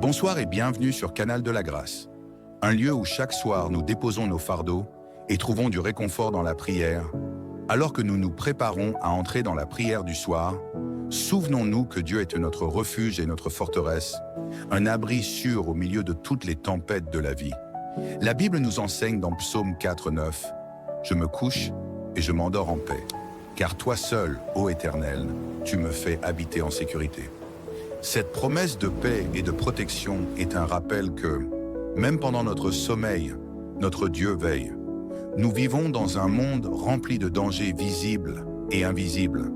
Bonsoir et bienvenue sur Canal de la Grâce, un lieu où chaque soir nous déposons nos fardeaux et trouvons du réconfort dans la prière. Alors que nous nous préparons à entrer dans la prière du soir, souvenons-nous que Dieu est notre refuge et notre forteresse, un abri sûr au milieu de toutes les tempêtes de la vie. La Bible nous enseigne dans Psaume 4:9 « Je me couche et je m'endors en paix, car toi seul, ô Éternel, tu me fais habiter en sécurité. » Cette promesse de paix et de protection est un rappel que, même pendant notre sommeil, notre Dieu veille. Nous vivons dans un monde rempli de dangers visibles et invisibles.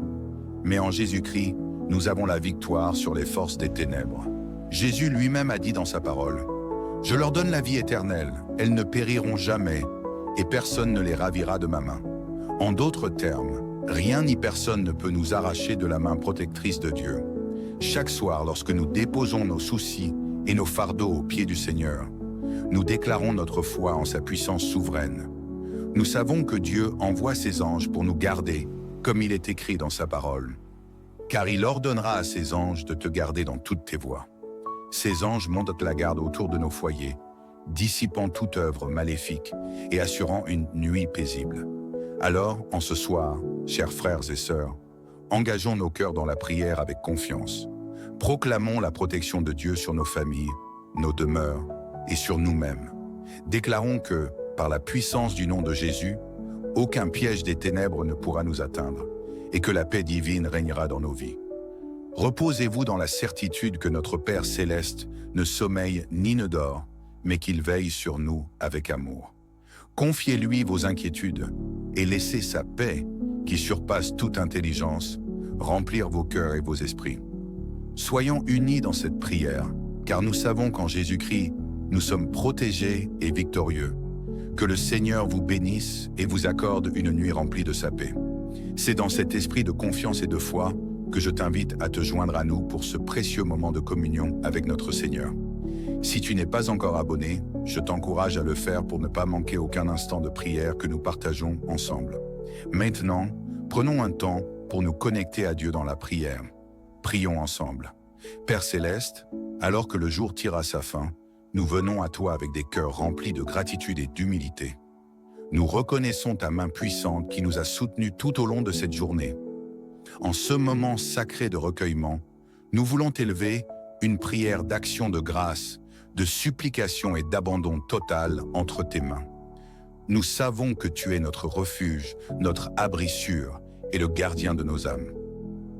Mais en Jésus-Christ, nous avons la victoire sur les forces des ténèbres. Jésus lui-même a dit dans sa parole « Je leur donne la vie éternelle, elles ne périront jamais, et personne ne les ravira de ma main. » En d'autres termes, rien ni personne ne peut nous arracher de la main protectrice de Dieu. Chaque soir, lorsque nous déposons nos soucis et nos fardeaux aux pieds du Seigneur, nous déclarons notre foi en sa puissance souveraine. Nous savons que Dieu envoie ses anges pour nous garder, comme il est écrit dans sa parole. Car il ordonnera à ses anges de te garder dans toutes tes voies. Ces anges montent la garde autour de nos foyers, dissipant toute œuvre maléfique et assurant une nuit paisible. Alors, en ce soir, chers frères et sœurs, engageons nos cœurs dans la prière avec confiance. Proclamons la protection de Dieu sur nos familles, nos demeures et sur nous-mêmes. Déclarons que, par la puissance du nom de Jésus, aucun piège des ténèbres ne pourra nous atteindre et que la paix divine régnera dans nos vies. Reposez-vous dans la certitude que notre Père céleste ne sommeille ni ne dort, mais qu'il veille sur nous avec amour. Confiez-lui vos inquiétudes et laissez sa paix, qui surpasse toute intelligence, remplir vos cœurs et vos esprits. Soyons unis dans cette prière, car nous savons qu'en Jésus-Christ, nous sommes protégés et victorieux. Que le Seigneur vous bénisse et vous accorde une nuit remplie de sa paix. C'est dans cet esprit de confiance et de foi que je t'invite à te joindre à nous pour ce précieux moment de communion avec notre Seigneur. Si tu n'es pas encore abonné, je t'encourage à le faire pour ne pas manquer aucun instant de prière que nous partageons ensemble. Maintenant, prenons un temps pour nous connecter à Dieu dans la prière. Prions ensemble. Père Céleste, alors que le jour tire à sa fin, nous venons à toi avec des cœurs remplis de gratitude et d'humilité. Nous reconnaissons ta main puissante qui nous a soutenus tout au long de cette journée. En ce moment sacré de recueillement, nous voulons t'élever une prière d'action de grâce, de supplication et d'abandon total entre tes mains. Nous savons que tu es notre refuge, notre abri sûr et le gardien de nos âmes.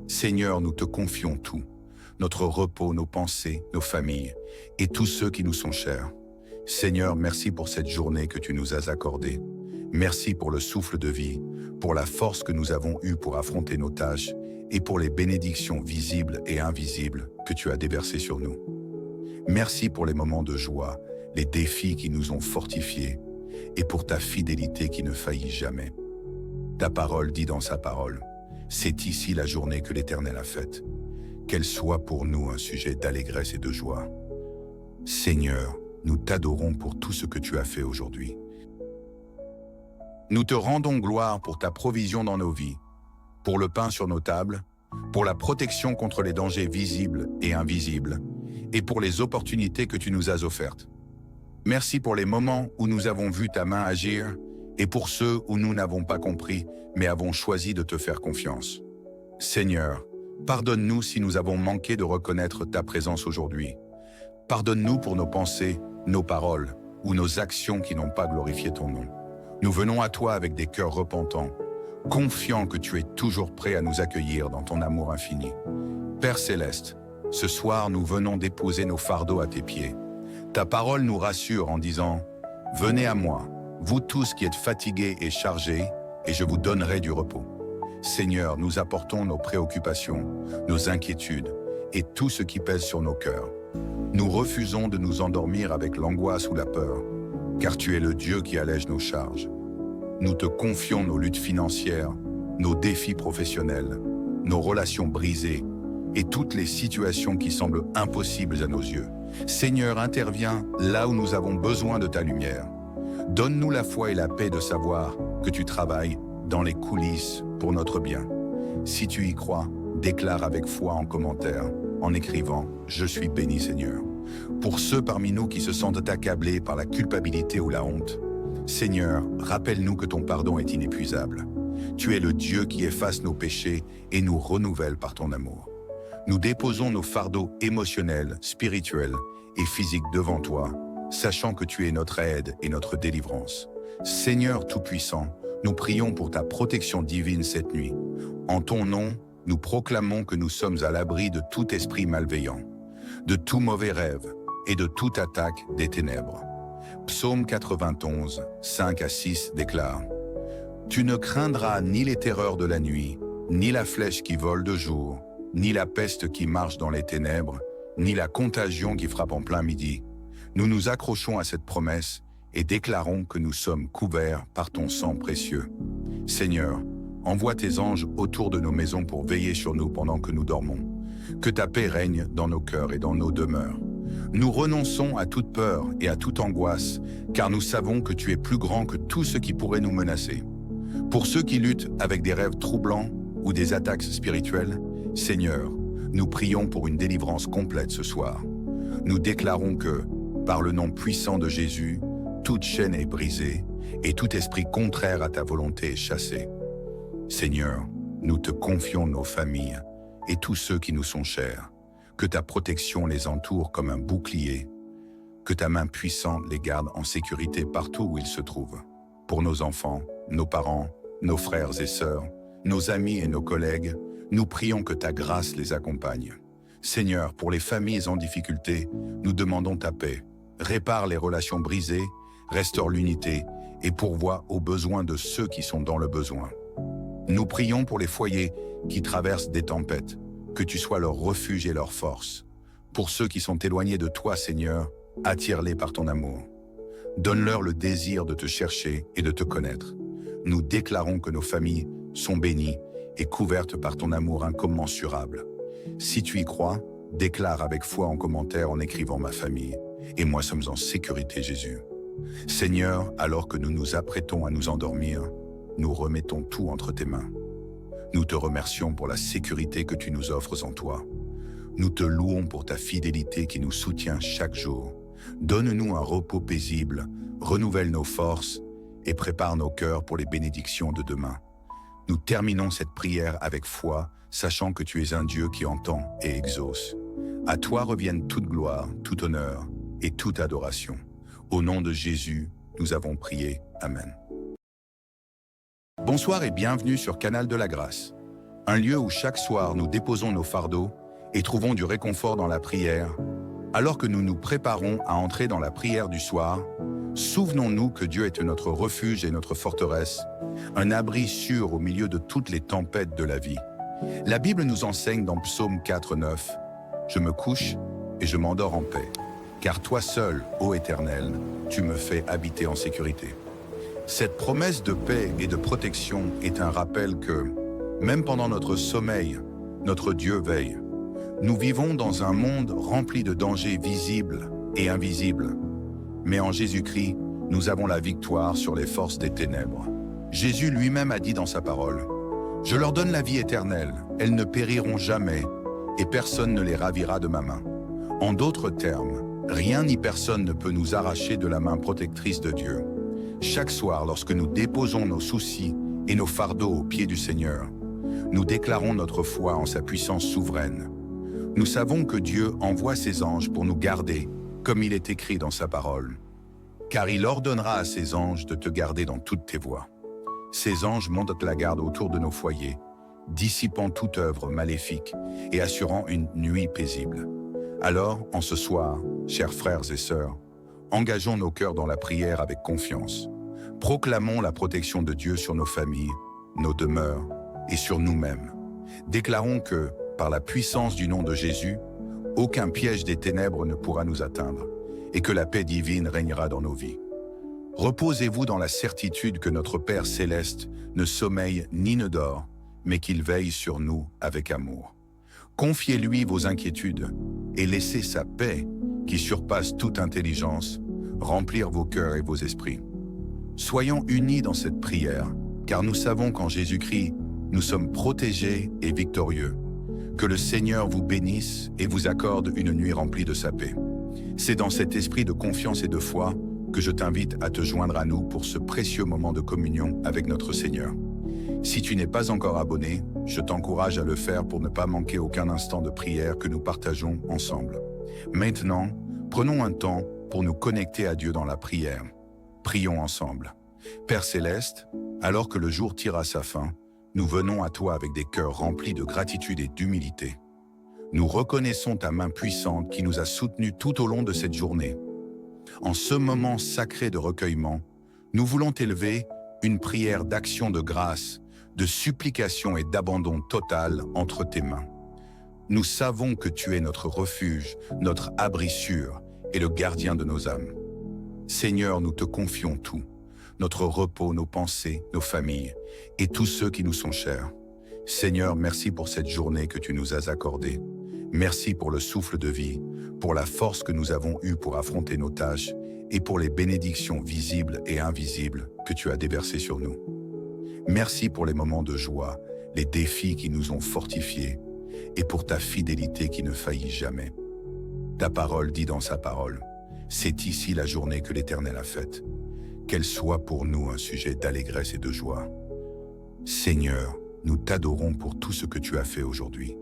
Seigneur, nous te confions tout, notre repos, nos pensées, nos familles et tous ceux qui nous sont chers. Seigneur, merci pour cette journée que tu nous as accordée. Merci pour le souffle de vie, pour la force que nous avons eue pour affronter nos tâches et pour les bénédictions visibles et invisibles que tu as déversées sur nous. Merci pour les moments de joie, les défis qui nous ont fortifiés et pour ta fidélité qui ne faillit jamais. Ta parole dit dans sa parole, c'est ici la journée que l'Éternel a faite. Qu'elle soit pour nous un sujet d'allégresse et de joie. Seigneur, nous t'adorons pour tout ce que tu as fait aujourd'hui. Nous te rendons gloire pour ta provision dans nos vies, pour le pain sur nos tables, pour la protection contre les dangers visibles et invisibles, et pour les opportunités que tu nous as offertes. Merci pour les moments où nous avons vu ta main agir, et pour ceux où nous n'avons pas compris, mais avons choisi de te faire confiance. Seigneur, pardonne-nous si nous avons manqué de reconnaître ta présence aujourd'hui. Pardonne-nous pour nos pensées, nos paroles ou nos actions qui n'ont pas glorifié ton nom. Nous venons à toi avec des cœurs repentants, confiants que tu es toujours prêt à nous accueillir dans ton amour infini. Père Céleste, ce soir nous venons déposer nos fardeaux à tes pieds. Ta parole nous rassure en disant « Venez à moi, vous tous qui êtes fatigués et chargés, et je vous donnerai du repos. » Seigneur, nous apportons nos préoccupations, nos inquiétudes et tout ce qui pèse sur nos cœurs. Nous refusons de nous endormir avec l'angoisse ou la peur, car tu es le Dieu qui allège nos charges. Nous te confions nos luttes financières, nos défis professionnels, nos relations brisées et toutes les situations qui semblent impossibles à nos yeux. Seigneur, interviens là où nous avons besoin de ta lumière. Donne-nous la foi et la paix de savoir que tu travailles dans les coulisses pour notre bien. Si tu y crois, déclare avec foi en commentaire, en écrivant « Je suis béni Seigneur ». Pour ceux parmi nous qui se sentent accablés par la culpabilité ou la honte, Seigneur, rappelle-nous que ton pardon est inépuisable. Tu es le Dieu qui efface nos péchés et nous renouvelle par ton amour. Nous déposons nos fardeaux émotionnels, spirituels et physiques devant toi, sachant que tu es notre aide et notre délivrance. Seigneur Tout-Puissant, nous prions pour ta protection divine cette nuit. En ton nom, nous proclamons que nous sommes à l'abri de tout esprit malveillant, de tout mauvais rêve et de toute attaque des ténèbres. Psaume 91, 5 à 6 déclare « Tu ne craindras ni les terreurs de la nuit, ni la flèche qui vole de jour, ni la peste qui marche dans les ténèbres, ni la contagion qui frappe en plein midi. Nous nous accrochons à cette promesse et déclarons que nous sommes couverts par ton sang précieux. Seigneur, envoie tes anges autour de nos maisons pour veiller sur nous pendant que nous dormons. Que ta paix règne dans nos cœurs et dans nos demeures. Nous renonçons à toute peur et à toute angoisse, car nous savons que tu es plus grand que tout ce qui pourrait nous menacer. Pour ceux qui luttent avec des rêves troublants ou des attaques spirituelles, Seigneur, nous prions pour une délivrance complète ce soir. Nous déclarons que, par le nom puissant de Jésus, toute chaîne est brisée et tout esprit contraire à ta volonté est chassé. Seigneur, nous te confions nos familles et tous ceux qui nous sont chers. Que ta protection les entoure comme un bouclier, que ta main puissante les garde en sécurité partout où ils se trouvent. Pour nos enfants, nos parents, nos frères et sœurs, nos amis et nos collègues, nous prions que ta grâce les accompagne. Seigneur, pour les familles en difficulté, nous demandons ta paix. Répare les relations brisées, restaure l'unité et pourvois aux besoins de ceux qui sont dans le besoin. Nous prions pour les foyers qui traversent des tempêtes, que tu sois leur refuge et leur force. Pour ceux qui sont éloignés de toi, Seigneur, attire-les par ton amour. Donne-leur le désir de te chercher et de te connaître. Nous déclarons que nos familles sont bénies et couvertes par ton amour incommensurable. Si tu y crois, déclare avec foi en commentaire en écrivant « Ma famille » et moi sommes en sécurité, Jésus. Seigneur, alors que nous nous apprêtons à nous endormir, nous remettons tout entre tes mains. Nous te remercions pour la sécurité que tu nous offres en toi. Nous te louons pour ta fidélité qui nous soutient chaque jour. Donne-nous un repos paisible, renouvelle nos forces et prépare nos cœurs pour les bénédictions de demain. Nous terminons cette prière avec foi, sachant que tu es un Dieu qui entend et exauce. À toi reviennent toute gloire, tout honneur et toute adoration. Au nom de Jésus, nous avons prié. Amen. Bonsoir et bienvenue sur Canal de la Grâce, un lieu où chaque soir nous déposons nos fardeaux et trouvons du réconfort dans la prière. Alors que nous nous préparons à entrer dans la prière du soir, souvenons-nous que Dieu est notre refuge et notre forteresse, un abri sûr au milieu de toutes les tempêtes de la vie. La Bible nous enseigne dans Psaume 4:9 « Je me couche et je m'endors en paix, car toi seul, ô Éternel, tu me fais habiter en sécurité. » Cette promesse de paix et de protection est un rappel que, même pendant notre sommeil, notre Dieu veille. Nous vivons dans un monde rempli de dangers visibles et invisibles. Mais en Jésus-Christ, nous avons la victoire sur les forces des ténèbres. Jésus lui-même a dit dans sa parole « Je leur donne la vie éternelle, elles ne périront jamais, et personne ne les ravira de ma main. » En d'autres termes, rien ni personne ne peut nous arracher de la main protectrice de Dieu. Chaque soir, lorsque nous déposons nos soucis et nos fardeaux aux pieds du Seigneur, nous déclarons notre foi en sa puissance souveraine. Nous savons que Dieu envoie ses anges pour nous garder, comme il est écrit dans sa parole. Car il ordonnera à ses anges de te garder dans toutes tes voies. Ces anges montent la garde autour de nos foyers, dissipant toute œuvre maléfique et assurant une nuit paisible. Alors, en ce soir, chers frères et sœurs, engageons nos cœurs dans la prière avec confiance. Proclamons la protection de Dieu sur nos familles, nos demeures et sur nous-mêmes. Déclarons que, par la puissance du nom de Jésus, aucun piège des ténèbres ne pourra nous atteindre et que la paix divine régnera dans nos vies. Reposez-vous dans la certitude que notre Père céleste ne sommeille ni ne dort, mais qu'il veille sur nous avec amour. Confiez-lui vos inquiétudes et laissez sa paix, qui surpasse toute intelligence, remplir vos cœurs et vos esprits. Soyons unis dans cette prière, car nous savons qu'en Jésus-Christ, nous sommes protégés et victorieux. Que le Seigneur vous bénisse et vous accorde une nuit remplie de sa paix. C'est dans cet esprit de confiance et de foi que je t'invite à te joindre à nous pour ce précieux moment de communion avec notre Seigneur. Si tu n'es pas encore abonné, je t'encourage à le faire pour ne pas manquer aucun instant de prière que nous partageons ensemble. Maintenant, prenons un temps pour nous connecter à Dieu dans la prière. Prions ensemble. Père Céleste, alors que le jour tire à sa fin, nous venons à toi avec des cœurs remplis de gratitude et d'humilité. Nous reconnaissons ta main puissante qui nous a soutenus tout au long de cette journée. En ce moment sacré de recueillement, nous voulons t'élever une prière d'action de grâce, de supplication et d'abandon total entre tes mains. Nous savons que tu es notre refuge, notre abri sûr et le gardien de nos âmes. Seigneur, nous te confions tout, notre repos, nos pensées, nos familles et tous ceux qui nous sont chers. Seigneur, merci pour cette journée que tu nous as accordée. Merci pour le souffle de vie, pour la force que nous avons eue pour affronter nos tâches et pour les bénédictions visibles et invisibles que tu as déversées sur nous. Merci pour les moments de joie, les défis qui nous ont fortifiés et pour ta fidélité qui ne faillit jamais. Ta parole dit dans sa parole, c'est ici la journée que l'Éternel a faite. Qu'elle soit pour nous un sujet d'allégresse et de joie. Seigneur, nous t'adorons pour tout ce que tu as fait aujourd'hui.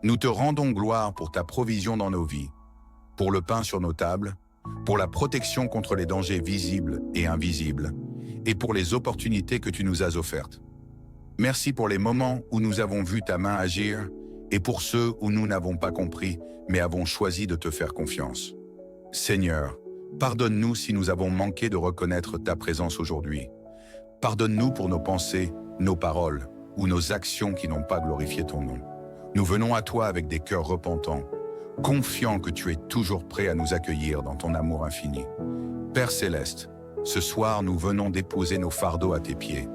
Nous te rendons gloire pour ta provision dans nos vies, pour le pain sur nos tables, pour la protection contre les dangers visibles et invisibles, et pour les opportunités que tu nous as offertes. Merci pour les moments où nous avons vu ta main agir, et pour ceux où nous n'avons pas compris, mais avons choisi de te faire confiance. Seigneur, pardonne-nous si nous avons manqué de reconnaître ta présence aujourd'hui. Pardonne-nous pour nos pensées, nos paroles ou nos actions qui n'ont pas glorifié ton nom. Nous venons à toi avec des cœurs repentants, confiants que tu es toujours prêt à nous accueillir dans ton amour infini. Père Céleste, ce soir nous venons déposer nos fardeaux à tes pieds.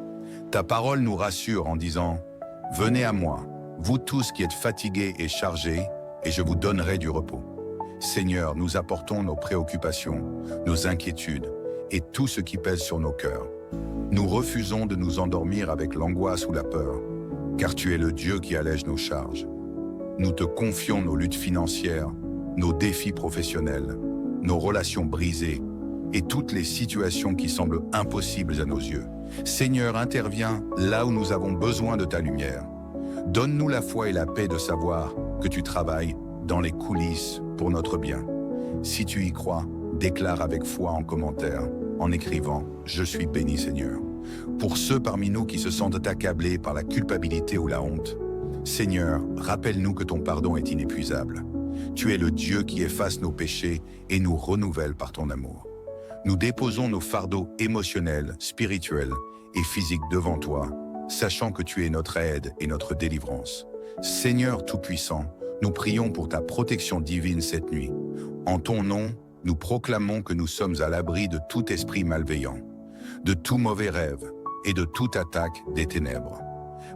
Ta parole nous rassure en disant « Venez à moi, vous tous qui êtes fatigués et chargés, et je vous donnerai du repos. » Seigneur, nous apportons nos préoccupations, nos inquiétudes et tout ce qui pèse sur nos cœurs. Nous refusons de nous endormir avec l'angoisse ou la peur, car tu es le Dieu qui allège nos charges. Nous te confions nos luttes financières, nos défis professionnels, nos relations brisées et toutes les situations qui semblent impossibles à nos yeux. Seigneur, interviens là où nous avons besoin de ta lumière. Donne-nous la foi et la paix de savoir que tu travailles dans les coulisses pour notre bien. Si tu y crois, déclare avec foi en commentaire, en écrivant « Je suis béni Seigneur ». Pour ceux parmi nous qui se sentent accablés par la culpabilité ou la honte, Seigneur, rappelle-nous que ton pardon est inépuisable. Tu es le Dieu qui efface nos péchés et nous renouvelle par ton amour. Nous déposons nos fardeaux émotionnels, spirituels et physiques devant toi, sachant que tu es notre aide et notre délivrance. Seigneur Tout-Puissant, nous prions pour ta protection divine cette nuit. En ton nom, nous proclamons que nous sommes à l'abri de tout esprit malveillant, de tout mauvais rêve et de toute attaque des ténèbres.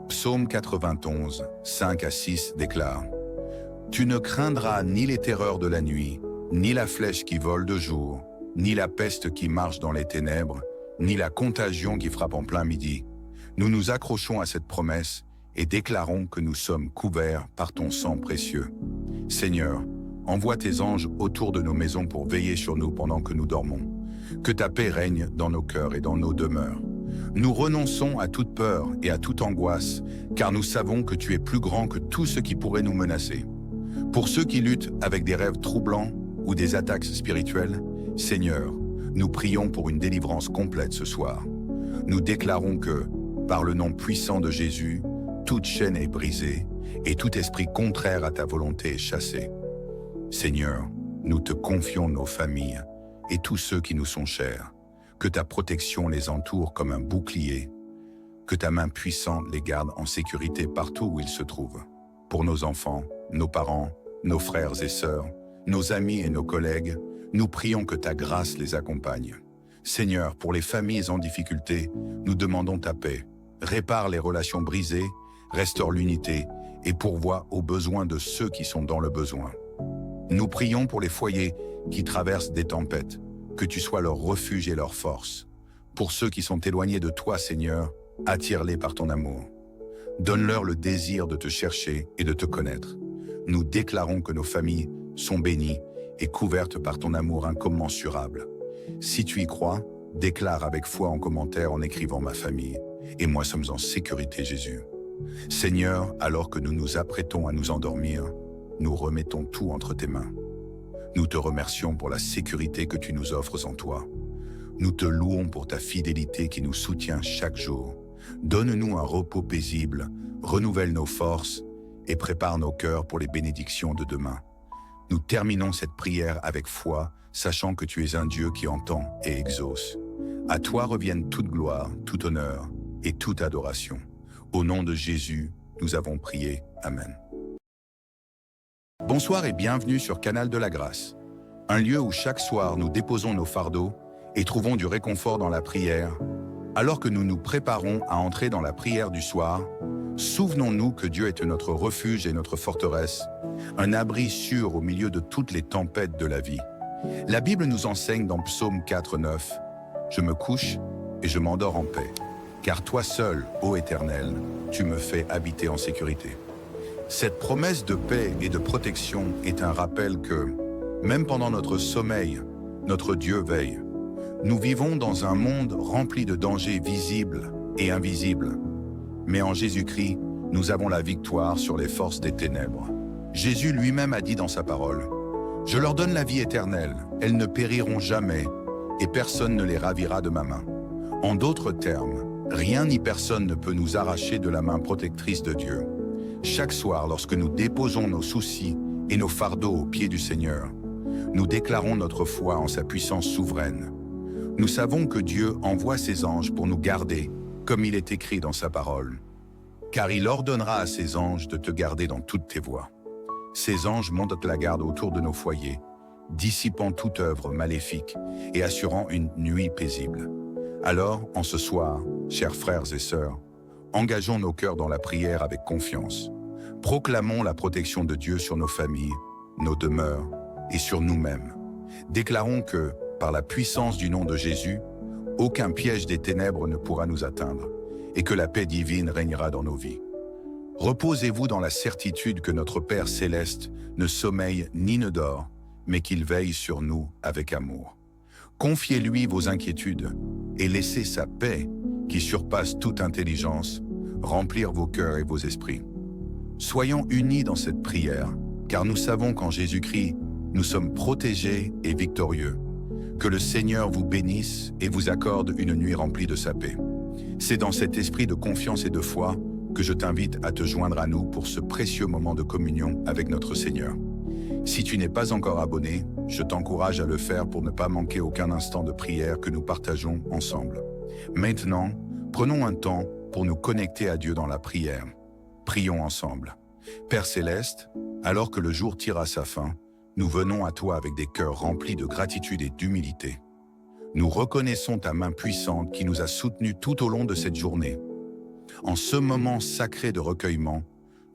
Psaume 91, 5 à 6 déclare « Tu ne craindras ni les terreurs de la nuit, ni la flèche qui vole de jour, ni la peste qui marche dans les ténèbres, ni la contagion qui frappe en plein midi. Nous nous accrochons à cette promesse et déclarons que nous sommes couverts par ton sang précieux. Seigneur, envoie tes anges autour de nos maisons pour veiller sur nous pendant que nous dormons. Que ta paix règne dans nos cœurs et dans nos demeures. Nous renonçons à toute peur et à toute angoisse, car nous savons que tu es plus grand que tout ce qui pourrait nous menacer. Pour ceux qui luttent avec des rêves troublants ou des attaques spirituelles, Seigneur, nous prions pour une délivrance complète ce soir. Nous déclarons que, par le nom puissant de Jésus, toute chaîne est brisée et tout esprit contraire à ta volonté est chassé. Seigneur, nous te confions nos familles et tous ceux qui nous sont chers. Que ta protection les entoure comme un bouclier. Que ta main puissante les garde en sécurité partout où ils se trouvent. Pour nos enfants, nos parents, nos frères et sœurs, nos amis et nos collègues, nous prions que ta grâce les accompagne. Seigneur, pour les familles en difficulté, nous demandons ta paix. Répare les relations brisées, restaure l'unité et pourvois aux besoins de ceux qui sont dans le besoin. Nous prions pour les foyers qui traversent des tempêtes, que tu sois leur refuge et leur force. Pour ceux qui sont éloignés de toi, Seigneur, attire-les par ton amour. Donne-leur le désir de te chercher et de te connaître. Nous déclarons que nos familles sont bénies et couverte par ton amour incommensurable. Si tu y crois, déclare avec foi en commentaire en écrivant ma famille. Et moi sommes en sécurité, Jésus. Seigneur, alors que nous nous apprêtons à nous endormir, nous remettons tout entre tes mains. Nous te remercions pour la sécurité que tu nous offres en toi. Nous te louons pour ta fidélité qui nous soutient chaque jour. Donne-nous un repos paisible, renouvelle nos forces et prépare nos cœurs pour les bénédictions de demain. Nous terminons cette prière avec foi, sachant que tu es un Dieu qui entend et exauce. À toi reviennent toute gloire, tout honneur et toute adoration. Au nom de Jésus, nous avons prié. Amen. Bonsoir et bienvenue sur Canal de la Grâce, un lieu où chaque soir nous déposons nos fardeaux et trouvons du réconfort dans la prière. Alors que nous nous préparons à entrer dans la prière du soir, souvenons-nous que Dieu est notre refuge et notre forteresse, un abri sûr au milieu de toutes les tempêtes de la vie. La Bible nous enseigne dans Psaume 4:9 « Je me couche et je m'endors en paix, car toi seul, ô Éternel, tu me fais habiter en sécurité. » Cette promesse de paix et de protection est un rappel que, même pendant notre sommeil, notre Dieu veille. Nous vivons dans un monde rempli de dangers visibles et invisibles. Mais en Jésus-Christ, nous avons la victoire sur les forces des ténèbres. Jésus lui-même a dit dans sa parole « Je leur donne la vie éternelle, elles ne périront jamais, et personne ne les ravira de ma main. » En d'autres termes, rien ni personne ne peut nous arracher de la main protectrice de Dieu. Chaque soir, lorsque nous déposons nos soucis et nos fardeaux aux pieds du Seigneur, nous déclarons notre foi en sa puissance souveraine. Nous savons que Dieu envoie ses anges pour nous garder, comme il est écrit dans sa parole. Car il ordonnera à ses anges de te garder dans toutes tes voies. Ces anges montent la garde autour de nos foyers, dissipant toute œuvre maléfique et assurant une nuit paisible. Alors, en ce soir, chers frères et sœurs, engageons nos cœurs dans la prière avec confiance. Proclamons la protection de Dieu sur nos familles, nos demeures et sur nous-mêmes. Déclarons que, par la puissance du nom de Jésus, aucun piège des ténèbres ne pourra nous atteindre et que la paix divine régnera dans nos vies. Reposez-vous dans la certitude que notre Père céleste ne sommeille ni ne dort, mais qu'il veille sur nous avec amour. Confiez-lui vos inquiétudes et laissez sa paix, qui surpasse toute intelligence, remplir vos cœurs et vos esprits. Soyons unis dans cette prière, car nous savons qu'en Jésus-Christ, nous sommes protégés et victorieux. Que le Seigneur vous bénisse et vous accorde une nuit remplie de sa paix. C'est dans cet esprit de confiance et de foi que je t'invite à te joindre à nous pour ce précieux moment de communion avec notre Seigneur. Si tu n'es pas encore abonné, je t'encourage à le faire pour ne pas manquer aucun instant de prière que nous partageons ensemble. Maintenant, prenons un temps pour nous connecter à Dieu dans la prière. Prions ensemble. Père Céleste, alors que le jour tire à sa fin, nous venons à toi avec des cœurs remplis de gratitude et d'humilité. Nous reconnaissons ta main puissante qui nous a soutenus tout au long de cette journée. En ce moment sacré de recueillement,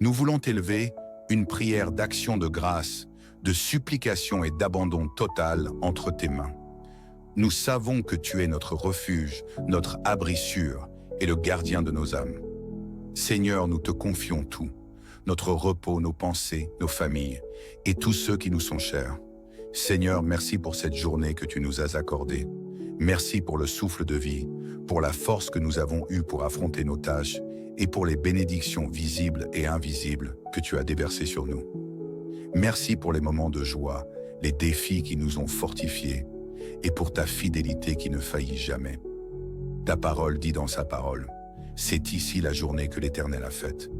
nous voulons t'élever une prière d'action de grâce, de supplication et d'abandon total entre tes mains. Nous savons que tu es notre refuge, notre abri sûr et le gardien de nos âmes. Seigneur, nous te confions tout, notre repos, nos pensées, nos familles et tous ceux qui nous sont chers. Seigneur, merci pour cette journée que tu nous as accordée. Merci pour le souffle de vie, pour la force que nous avons eue pour affronter nos tâches et pour les bénédictions visibles et invisibles que tu as déversées sur nous. Merci pour les moments de joie, les défis qui nous ont fortifiés et pour ta fidélité qui ne faillit jamais. Ta parole dit dans sa parole, c'est ici la journée que l'Éternel a faite.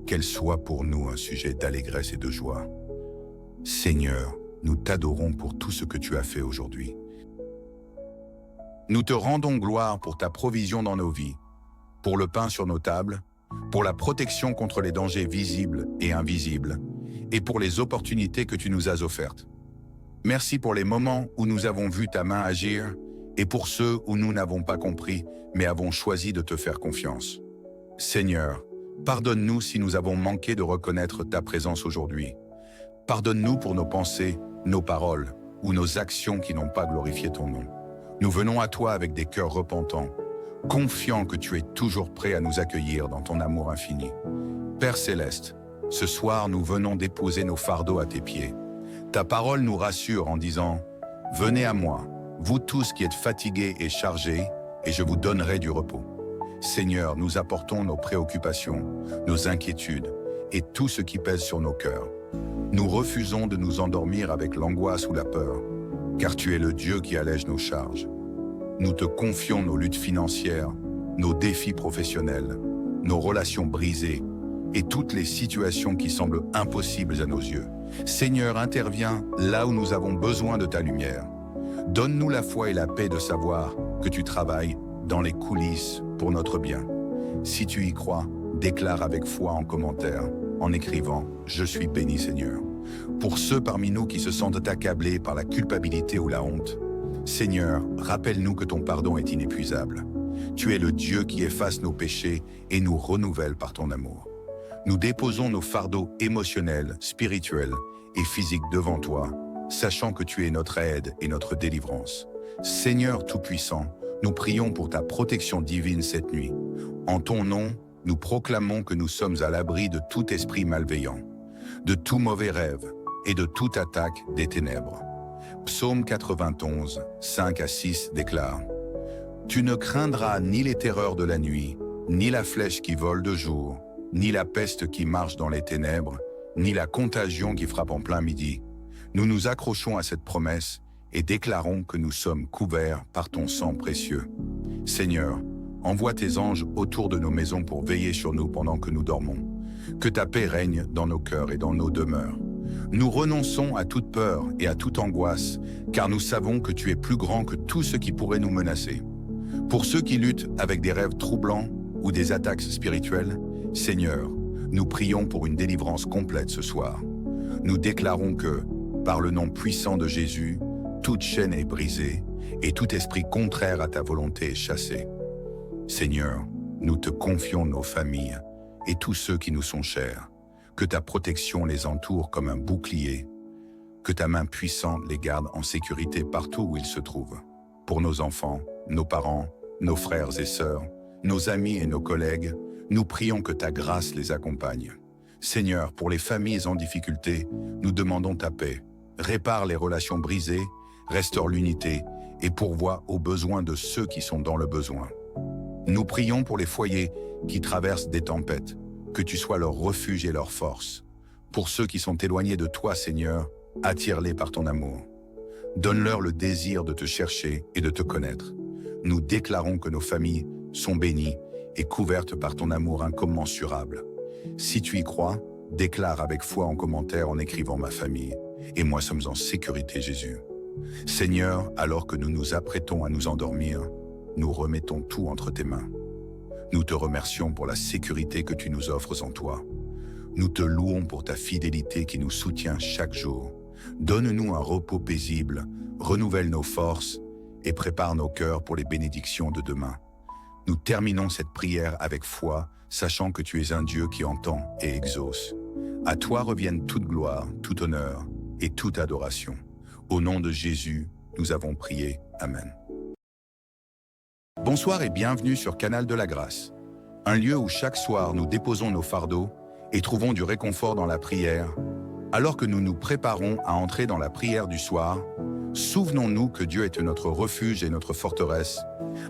Qu'elle soit pour nous un sujet d'allégresse et de joie. Seigneur, nous t'adorons pour tout ce que tu as fait aujourd'hui. Nous te rendons gloire pour ta provision dans nos vies, pour le pain sur nos tables, pour la protection contre les dangers visibles et invisibles, et pour les opportunités que tu nous as offertes. Merci pour les moments où nous avons vu ta main agir, et pour ceux où nous n'avons pas compris, mais avons choisi de te faire confiance. Seigneur, pardonne-nous si nous avons manqué de reconnaître ta présence aujourd'hui. Pardonne-nous pour nos pensées, nos paroles ou nos actions qui n'ont pas glorifié ton nom. Nous venons à toi avec des cœurs repentants, confiants que tu es toujours prêt à nous accueillir dans ton amour infini. Père Céleste, ce soir nous venons déposer nos fardeaux à tes pieds. Ta parole nous rassure en disant « Venez à moi, vous tous qui êtes fatigués et chargés, et je vous donnerai du repos. » Seigneur, nous apportons nos préoccupations, nos inquiétudes et tout ce qui pèse sur nos cœurs. Nous refusons de nous endormir avec l'angoisse ou la peur, car tu es le Dieu qui allège nos charges. Nous te confions nos luttes financières, nos défis professionnels, nos relations brisées et toutes les situations qui semblent impossibles à nos yeux. Seigneur, interviens là où nous avons besoin de ta lumière. Donne-nous la foi et la paix de savoir que tu travailles dans les coulisses pour notre bien. Si tu y crois, déclare avec foi en commentaire, en écrivant « Je suis béni Seigneur ». Pour ceux parmi nous qui se sentent accablés par la culpabilité ou la honte, Seigneur, rappelle-nous que ton pardon est inépuisable. Tu es le Dieu qui efface nos péchés et nous renouvelle par ton amour. Nous déposons nos fardeaux émotionnels, spirituels et physiques devant toi, sachant que tu es notre aide et notre délivrance. Seigneur Tout-Puissant, nous prions pour ta protection divine cette nuit. En ton nom, nous proclamons que nous sommes à l'abri de tout esprit malveillant, de tout mauvais rêve et de toute attaque des ténèbres. Psaume 91, 5 à 6 déclare « Tu ne craindras ni les terreurs de la nuit, ni la flèche qui vole de jour, ni la peste qui marche dans les ténèbres, ni la contagion qui frappe en plein midi. Nous nous accrochons à cette promesse et déclarons que nous sommes couverts par ton sang précieux. Seigneur, envoie tes anges autour de nos maisons pour veiller sur nous pendant que nous dormons. Que ta paix règne dans nos cœurs et dans nos demeures. Nous renonçons à toute peur et à toute angoisse, car nous savons que tu es plus grand que tout ce qui pourrait nous menacer. Pour ceux qui luttent avec des rêves troublants ou des attaques spirituelles, Seigneur, nous prions pour une délivrance complète ce soir. Nous déclarons que, par le nom puissant de Jésus, toute chaîne est brisée et tout esprit contraire à ta volonté est chassé. Seigneur, nous te confions nos familles et tous ceux qui nous sont chers. Que ta protection les entoure comme un bouclier, que ta main puissante les garde en sécurité partout où ils se trouvent. Pour nos enfants, nos parents, nos frères et sœurs, nos amis et nos collègues, nous prions que ta grâce les accompagne. Seigneur, pour les familles en difficulté, nous demandons ta paix. Répare les relations brisées, restaure l'unité et pourvois aux besoins de ceux qui sont dans le besoin. Nous prions pour les foyers qui traversent des tempêtes, que tu sois leur refuge et leur force. Pour ceux qui sont éloignés de toi, Seigneur, attire-les par ton amour. Donne-leur le désir de te chercher et de te connaître. Nous déclarons que nos familles sont bénies et couvertes par ton amour incommensurable. Si tu y crois, déclare avec foi en commentaire en écrivant « Ma famille » et moi sommes en sécurité, Jésus. Seigneur, alors que nous nous apprêtons à nous endormir, nous remettons tout entre tes mains. Nous te remercions pour la sécurité que tu nous offres en toi. Nous te louons pour ta fidélité qui nous soutient chaque jour. Donne-nous un repos paisible, renouvelle nos forces et prépare nos cœurs pour les bénédictions de demain. Nous terminons cette prière avec foi, sachant que tu es un Dieu qui entend et exauce. À toi reviennent toute gloire, tout honneur et toute adoration. Au nom de Jésus, nous avons prié. Amen. Bonsoir et bienvenue sur Canal de la Grâce, un lieu où chaque soir nous déposons nos fardeaux et trouvons du réconfort dans la prière. Alors que nous nous préparons à entrer dans la prière du soir, souvenons-nous que Dieu est notre refuge et notre forteresse,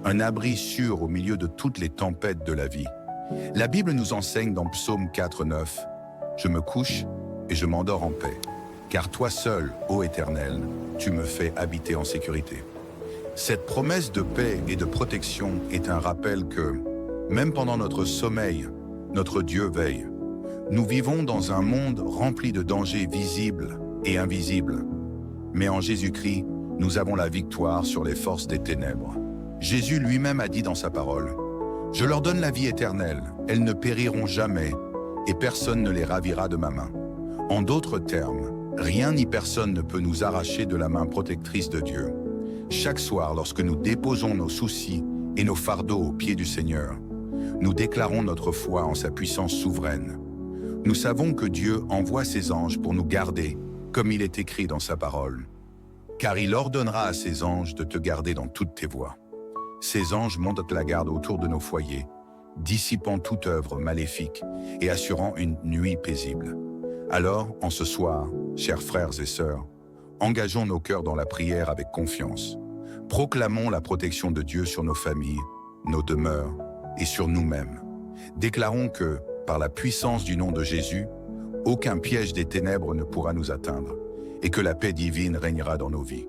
un abri sûr au milieu de toutes les tempêtes de la vie. La Bible nous enseigne dans Psaume 4:9 « Je me couche et je m'endors en paix, car toi seul, ô Éternel, tu me fais habiter en sécurité. » Cette promesse de paix et de protection est un rappel que, même pendant notre sommeil, notre Dieu veille. Nous vivons dans un monde rempli de dangers visibles et invisibles. Mais en Jésus-Christ, nous avons la victoire sur les forces des ténèbres. Jésus lui-même a dit dans sa parole « Je leur donne la vie éternelle, elles ne périront jamais, et personne ne les ravira de ma main. » En d'autres termes, rien ni personne ne peut nous arracher de la main protectrice de Dieu. Chaque soir, lorsque nous déposons nos soucis et nos fardeaux aux pieds du Seigneur, nous déclarons notre foi en sa puissance souveraine. Nous savons que Dieu envoie ses anges pour nous garder, comme il est écrit dans sa parole. Car il ordonnera à ses anges de te garder dans toutes tes voies. Ces anges montent la garde autour de nos foyers, dissipant toute œuvre maléfique et assurant une nuit paisible. Alors, en ce soir, chers frères et sœurs, Engageons nos cœurs dans la prière avec confiance. Proclamons la protection de Dieu sur nos familles, nos demeures et sur nous-mêmes. Déclarons que, par la puissance du nom de Jésus, aucun piège des ténèbres ne pourra nous atteindre et que la paix divine régnera dans nos vies.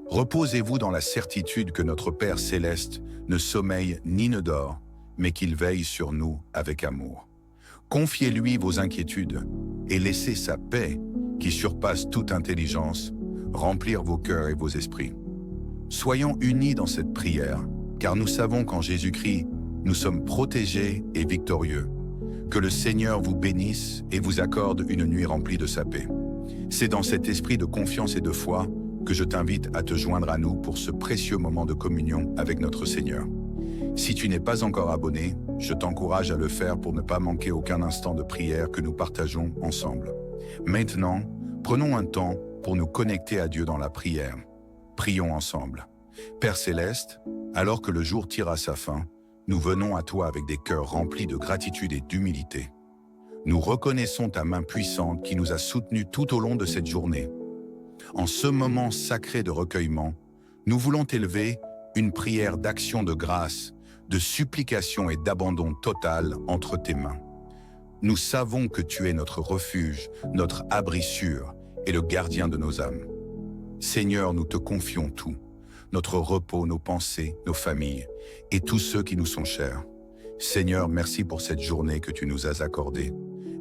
Reposez-vous dans la certitude que notre Père céleste ne sommeille ni ne dort, mais qu'il veille sur nous avec amour. Confiez-lui vos inquiétudes et laissez sa paix, qui surpasse toute intelligence, remplir vos cœurs et vos esprits. Soyons unis dans cette prière, car nous savons qu'en Jésus-Christ, nous sommes protégés et victorieux. Que le Seigneur vous bénisse et vous accorde une nuit remplie de sa paix. C'est dans cet esprit de confiance et de foi que je t'invite à te joindre à nous pour ce précieux moment de communion avec notre Seigneur. Si tu n'es pas encore abonné, je t'encourage à le faire pour ne pas manquer aucun instant de prière que nous partageons ensemble. Maintenant, prenons un temps pour nous connecter à Dieu dans la prière. Prions ensemble. Père Céleste, alors que le jour tire à sa fin, nous venons à toi avec des cœurs remplis de gratitude et d'humilité. Nous reconnaissons ta main puissante qui nous a soutenus tout au long de cette journée. En ce moment sacré de recueillement, nous voulons t'élever une prière d'action de grâce, de supplication et d'abandon total entre tes mains. Nous savons que tu es notre refuge, notre abri sûr et le gardien de nos âmes. Seigneur, nous te confions tout, notre repos, nos pensées, nos familles et tous ceux qui nous sont chers. Seigneur, merci pour cette journée que tu nous as accordée.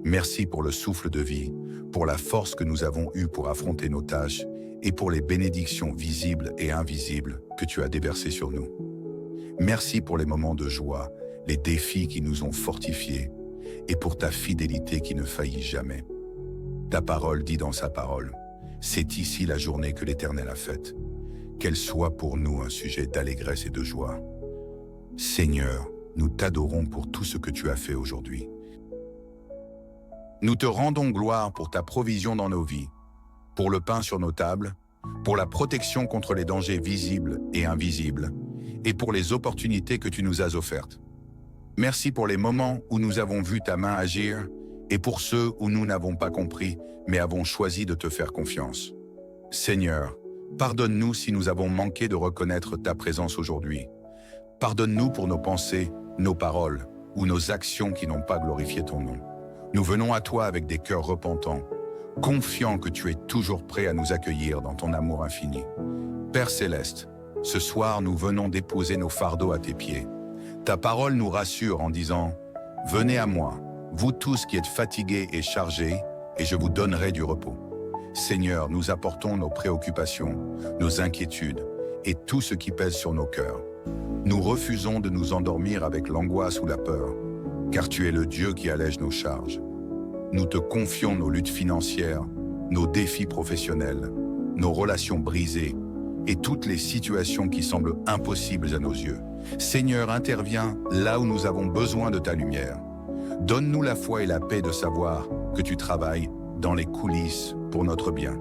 Merci pour le souffle de vie, pour la force que nous avons eue pour affronter nos tâches et pour les bénédictions visibles et invisibles que tu as déversées sur nous. Merci pour les moments de joie, les défis qui nous ont fortifiés et pour ta fidélité qui ne faillit jamais. Ta parole dit dans sa parole, c'est ici la journée que l'Éternel a faite. Qu'elle soit pour nous un sujet d'allégresse et de joie. Seigneur, nous t'adorons pour tout ce que tu as fait aujourd'hui. Nous te rendons gloire pour ta provision dans nos vies, pour le pain sur nos tables, pour la protection contre les dangers visibles et invisibles, et pour les opportunités que tu nous as offertes. Merci pour les moments où nous avons vu ta main agir, et pour ceux où nous n'avons pas compris, mais avons choisi de te faire confiance. Seigneur, pardonne-nous si nous avons manqué de reconnaître ta présence aujourd'hui. Pardonne-nous pour nos pensées, nos paroles ou nos actions qui n'ont pas glorifié ton nom. Nous venons à toi avec des cœurs repentants, confiants que tu es toujours prêt à nous accueillir dans ton amour infini. Père Céleste, ce soir nous venons déposer nos fardeaux à tes pieds. Ta parole nous rassure en disant « Venez à moi, vous tous qui êtes fatigués et chargés, et je vous donnerai du repos. » Seigneur, nous apportons nos préoccupations, nos inquiétudes et tout ce qui pèse sur nos cœurs. Nous refusons de nous endormir avec l'angoisse ou la peur, car tu es le Dieu qui allège nos charges. Nous te confions nos luttes financières, nos défis professionnels, nos relations brisées et toutes les situations qui semblent impossibles à nos yeux. Seigneur, interviens là où nous avons besoin de ta lumière. Donne-nous la foi et la paix de savoir que tu travailles dans les coulisses pour notre bien.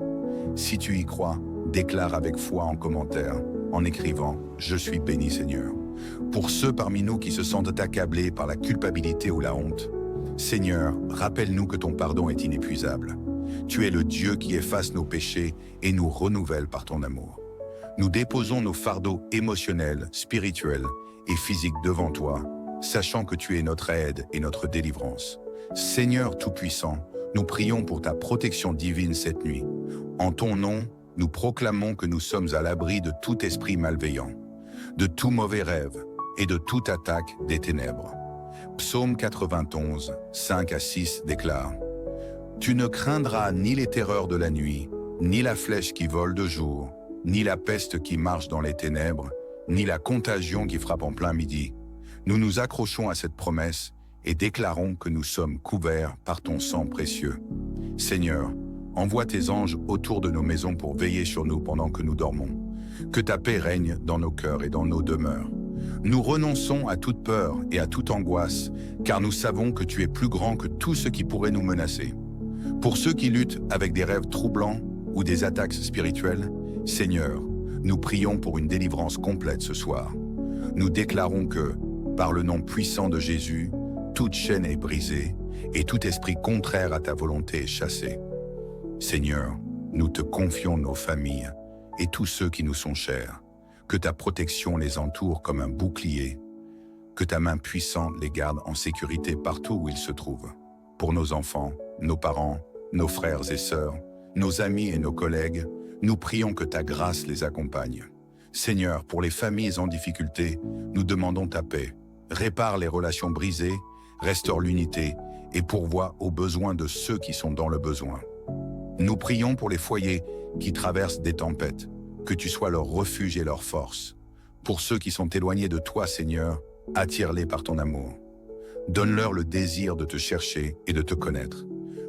Si tu y crois, déclare avec foi en commentaire, en écrivant « Je suis béni Seigneur ». Pour ceux parmi nous qui se sentent accablés par la culpabilité ou la honte, Seigneur, rappelle-nous que ton pardon est inépuisable. Tu es le Dieu qui efface nos péchés et nous renouvelle par ton amour. Nous déposons nos fardeaux émotionnels, spirituels et physiques devant toi, sachant que tu es notre aide et notre délivrance. Seigneur Tout-Puissant, nous prions pour ta protection divine cette nuit. En ton nom, nous proclamons que nous sommes à l'abri de tout esprit malveillant, de tout mauvais rêve et de toute attaque des ténèbres. Psaume 91, 5 à 6 déclare « Tu ne craindras ni les terreurs de la nuit, ni la flèche qui vole de jour, ni la peste qui marche dans les ténèbres, ni la contagion qui frappe en plein midi. Nous nous accrochons à cette promesse et déclarons que nous sommes couverts par ton sang précieux. Seigneur, envoie tes anges autour de nos maisons pour veiller sur nous pendant que nous dormons. Que ta paix règne dans nos cœurs et dans nos demeures. Nous renonçons à toute peur et à toute angoisse, car nous savons que tu es plus grand que tout ce qui pourrait nous menacer. Pour ceux qui luttent avec des rêves troublants ou des attaques spirituelles, Seigneur, nous prions pour une délivrance complète ce soir. Nous déclarons que, par le nom puissant de Jésus, toute chaîne est brisée et tout esprit contraire à ta volonté est chassé. Seigneur, nous te confions nos familles et tous ceux qui nous sont chers. Que ta protection les entoure comme un bouclier, que ta main puissante les garde en sécurité partout où ils se trouvent. Pour nos enfants, nos parents, nos frères et sœurs, nos amis et nos collègues, nous prions que ta grâce les accompagne. Seigneur, pour les familles en difficulté, nous demandons ta paix. Répare les relations brisées, restaure l'unité et pourvois aux besoins de ceux qui sont dans le besoin. Nous prions pour les foyers qui traversent des tempêtes, que tu sois leur refuge et leur force. Pour ceux qui sont éloignés de toi, Seigneur, attire-les par ton amour. Donne-leur le désir de te chercher et de te connaître.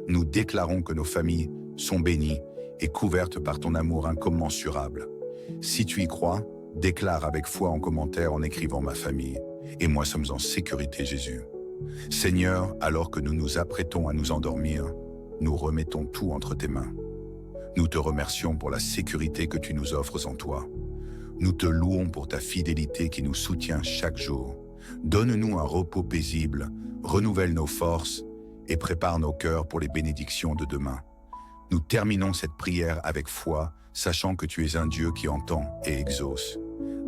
Nous déclarons que nos familles sont bénies et couvertes par ton amour incommensurable. Si tu y crois, déclare avec foi en commentaire en écrivant ma famille. Et moi sommes en sécurité, Jésus. Seigneur, alors que nous nous apprêtons à nous endormir, nous remettons tout entre tes mains. Nous te remercions pour la sécurité que tu nous offres en toi. Nous te louons pour ta fidélité qui nous soutient chaque jour. Donne-nous un repos paisible, renouvelle nos forces et prépare nos cœurs pour les bénédictions de demain. Nous terminons cette prière avec foi, sachant que tu es un Dieu qui entend et exauce.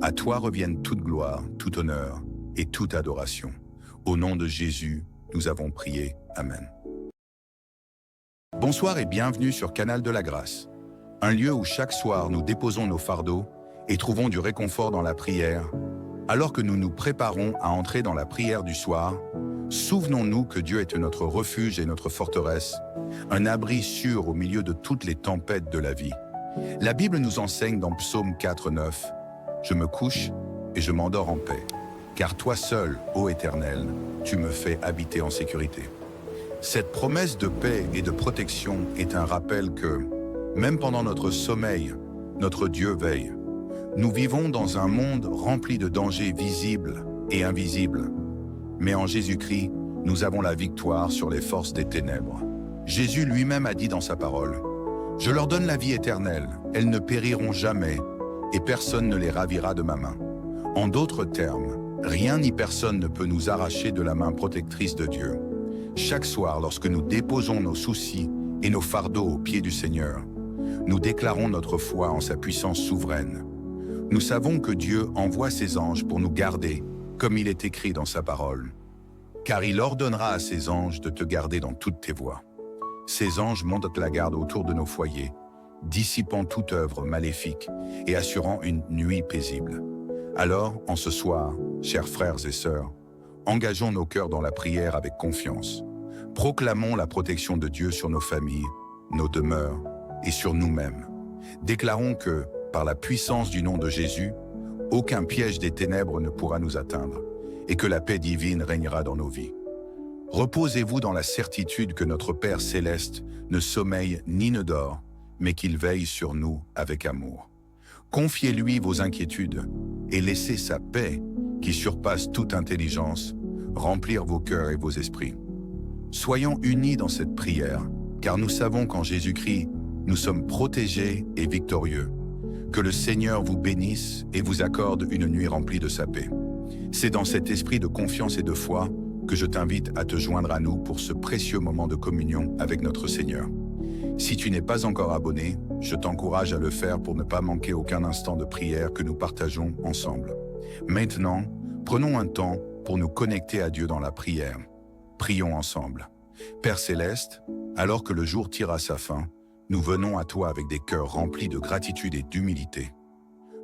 À toi reviennent toute gloire, tout honneur et toute adoration. Au nom de Jésus, nous avons prié. Amen. Bonsoir et bienvenue sur Canal de la Grâce, un lieu où chaque soir nous déposons nos fardeaux et trouvons du réconfort dans la prière. Alors que nous nous préparons à entrer dans la prière du soir, souvenons-nous que Dieu est notre refuge et notre forteresse, un abri sûr au milieu de toutes les tempêtes de la vie. La Bible nous enseigne dans Psaume 4:9 « Je me couche et je m'endors en paix, car toi seul, ô Éternel, tu me fais habiter en sécurité. » Cette promesse de paix et de protection est un rappel que, même pendant notre sommeil, notre Dieu veille. Nous vivons dans un monde rempli de dangers visibles et invisibles. Mais en Jésus-Christ, nous avons la victoire sur les forces des ténèbres. Jésus lui-même a dit dans sa parole « Je leur donne la vie éternelle, elles ne périront jamais, et personne ne les ravira de ma main. » En d'autres termes, rien ni personne ne peut nous arracher de la main protectrice de Dieu. Chaque soir, lorsque nous déposons nos soucis et nos fardeaux aux pieds du Seigneur, nous déclarons notre foi en sa puissance souveraine. Nous savons que Dieu envoie ses anges pour nous garder, comme il est écrit dans sa parole. Car il ordonnera à ses anges de te garder dans toutes tes voies. Ces anges montent la garde autour de nos foyers, dissipant toute œuvre maléfique et assurant une nuit paisible. Alors, en ce soir, chers frères et sœurs, engageons nos cœurs dans la prière avec confiance. Proclamons la protection de Dieu sur nos familles, nos demeures et sur nous-mêmes. Déclarons que, par la puissance du nom de Jésus, aucun piège des ténèbres ne pourra nous atteindre et que la paix divine régnera dans nos vies. Reposez-vous dans la certitude que notre Père céleste ne sommeille ni ne dort, mais qu'il veille sur nous avec amour. Confiez-lui vos inquiétudes et laissez sa paix, qui surpasse toute intelligence, remplir vos cœurs et vos esprits. Soyons unis dans cette prière, car nous savons qu'en Jésus-Christ, nous sommes protégés et victorieux. Que le Seigneur vous bénisse et vous accorde une nuit remplie de sa paix. C'est dans cet esprit de confiance et de foi que je t'invite à te joindre à nous pour ce précieux moment de communion avec notre Seigneur. Si tu n'es pas encore abonné, je t'encourage à le faire pour ne pas manquer aucun instant de prière que nous partageons ensemble. Maintenant, prenons un temps pour nous connecter à Dieu dans la prière. Prions ensemble. Père Céleste, alors que le jour tire à sa fin, nous venons à toi avec des cœurs remplis de gratitude et d'humilité.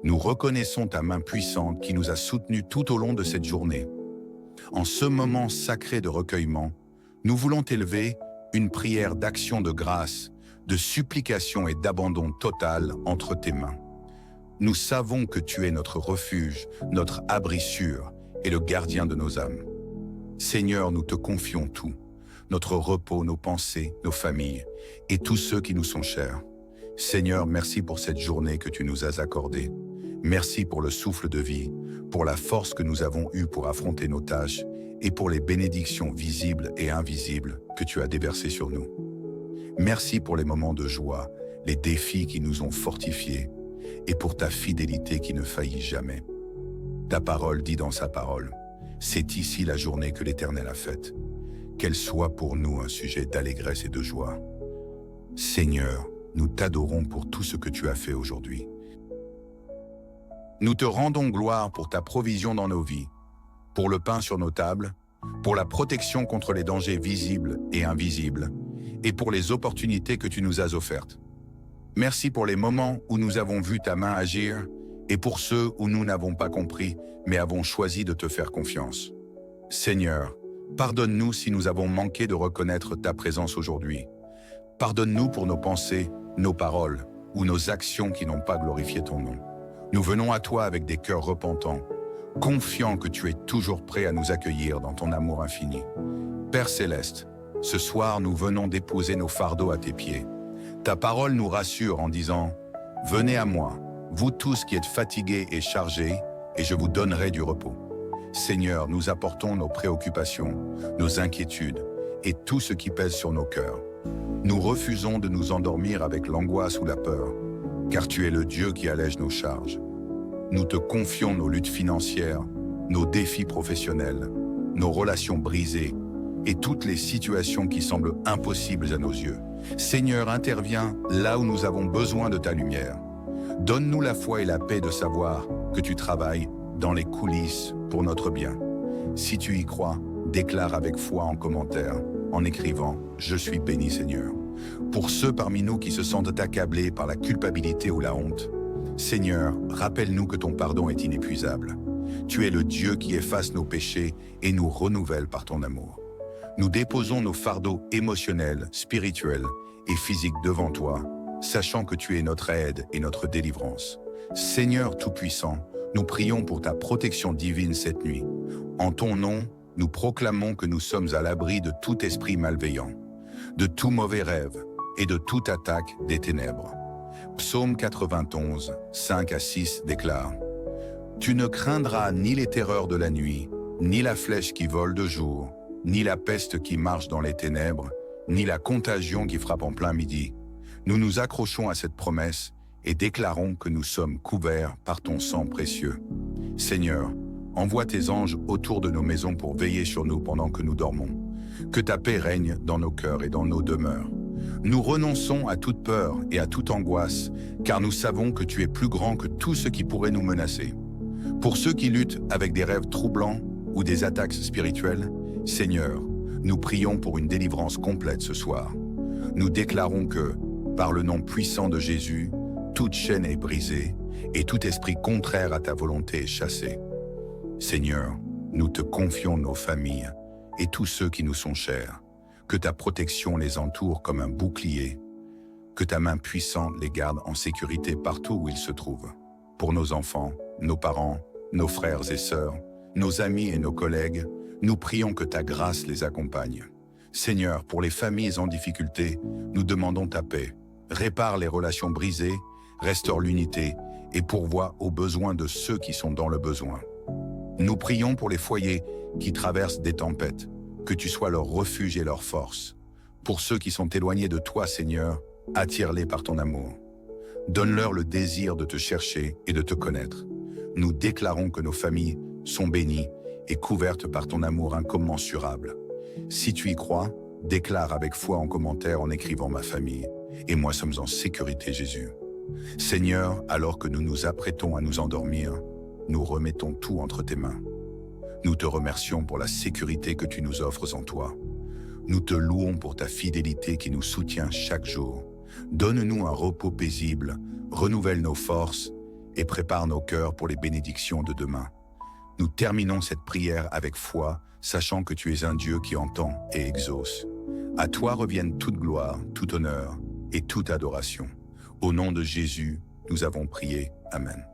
Nous reconnaissons ta main puissante qui nous a soutenus tout au long de cette journée. En ce moment sacré de recueillement, nous voulons t'élever une prière d'action de grâce, de supplication et d'abandon total entre tes mains. Nous savons que tu es notre refuge, notre abri sûr et le gardien de nos âmes. Seigneur, nous te confions tout, notre repos, nos pensées, nos familles et tous ceux qui nous sont chers. Seigneur, merci pour cette journée que tu nous as accordée. Merci pour le souffle de vie, pour la force que nous avons eue pour affronter nos tâches et pour les bénédictions visibles et invisibles que tu as déversées sur nous. Merci pour les moments de joie, les défis qui nous ont fortifiés et pour ta fidélité qui ne faillit jamais. Ta parole dit dans sa parole, c'est ici la journée que l'Éternel a faite. Qu'elle soit pour nous un sujet d'allégresse et de joie. Seigneur, nous t'adorons pour tout ce que tu as fait aujourd'hui. Nous te rendons gloire pour ta provision dans nos vies, pour le pain sur nos tables, pour la protection contre les dangers visibles et invisibles, et pour les opportunités que tu nous as offertes. Merci pour les moments où nous avons vu ta main agir, et pour ceux où nous n'avons pas compris, mais avons choisi de te faire confiance. Seigneur, pardonne-nous si nous avons manqué de reconnaître ta présence aujourd'hui. Pardonne-nous pour nos pensées, nos paroles ou nos actions qui n'ont pas glorifié ton nom. Nous venons à toi avec des cœurs repentants, confiants que tu es toujours prêt à nous accueillir dans ton amour infini. Père céleste, ce soir nous venons déposer nos fardeaux à tes pieds. Ta parole nous rassure en disant « Venez à moi, vous tous qui êtes fatigués et chargés, et je vous donnerai du repos. » Seigneur, nous apportons nos préoccupations, nos inquiétudes et tout ce qui pèse sur nos cœurs. Nous refusons de nous endormir avec l'angoisse ou la peur, car tu es le Dieu qui allège nos charges. Nous te confions nos luttes financières, nos défis professionnels, nos relations brisées et toutes les situations qui semblent impossibles à nos yeux. Seigneur, interviens là où nous avons besoin de ta lumière. Donne-nous la foi et la paix de savoir que tu travailles dans les coulisses pour notre bien. Si tu y crois, déclare avec foi en commentaire, en écrivant « Je suis béni Seigneur ». Pour ceux parmi nous qui se sentent accablés par la culpabilité ou la honte, Seigneur, rappelle-nous que ton pardon est inépuisable. Tu es le Dieu qui efface nos péchés et nous renouvelle par ton amour. Nous déposons nos fardeaux émotionnels, spirituels et physiques devant toi, sachant que tu es notre aide et notre délivrance. Seigneur Tout-Puissant, nous prions pour ta protection divine cette nuit. En ton nom, nous proclamons que nous sommes à l'abri de tout esprit malveillant, de tout mauvais rêve et de toute attaque des ténèbres. Psaume 91, 5 à 6 déclare « Tu ne craindras ni les terreurs de la nuit, ni la flèche qui vole de jour, ni la peste qui marche dans les ténèbres, ni la contagion qui frappe en plein midi. Nous nous accrochons à cette promesse et déclarons que nous sommes couverts par ton sang précieux. Seigneur, envoie tes anges autour de nos maisons pour veiller sur nous pendant que nous dormons. Que ta paix règne dans nos cœurs et dans nos demeures. Nous renonçons à toute peur et à toute angoisse, car nous savons que tu es plus grand que tout ce qui pourrait nous menacer. Pour ceux qui luttent avec des rêves troublants ou des attaques spirituelles, Seigneur, nous prions pour une délivrance complète ce soir. Nous déclarons que, par le nom puissant de Jésus, toute chaîne est brisée et tout esprit contraire à ta volonté est chassé. Seigneur, nous te confions nos familles et tous ceux qui nous sont chers. Que ta protection les entoure comme un bouclier, que ta main puissante les garde en sécurité partout où ils se trouvent. Pour nos enfants, nos parents, nos frères et sœurs, nos amis et nos collègues, nous prions que ta grâce les accompagne. Seigneur, pour les familles en difficulté, nous demandons ta paix. Répare les relations brisées, restaure l'unité et pourvois aux besoins de ceux qui sont dans le besoin. Nous prions pour les foyers qui traversent des tempêtes, que tu sois leur refuge et leur force. Pour ceux qui sont éloignés de toi, Seigneur, attire-les par ton amour. Donne-leur le désir de te chercher et de te connaître. Nous déclarons que nos familles sont bénies et couvertes par ton amour incommensurable. Si tu y crois, déclare avec foi en commentaire en écrivant « Ma famille » et moi sommes en sécurité, Jésus. Seigneur, alors que nous nous apprêtons à nous endormir, nous remettons tout entre tes mains. Nous te remercions pour la sécurité que tu nous offres en toi. Nous te louons pour ta fidélité qui nous soutient chaque jour. Donne-nous un repos paisible, renouvelle nos forces et prépare nos cœurs pour les bénédictions de demain. Nous terminons cette prière avec foi, sachant que tu es un Dieu qui entend et exauce. À toi reviennent toute gloire, tout honneur et toute adoration. Au nom de Jésus, nous avons prié. Amen.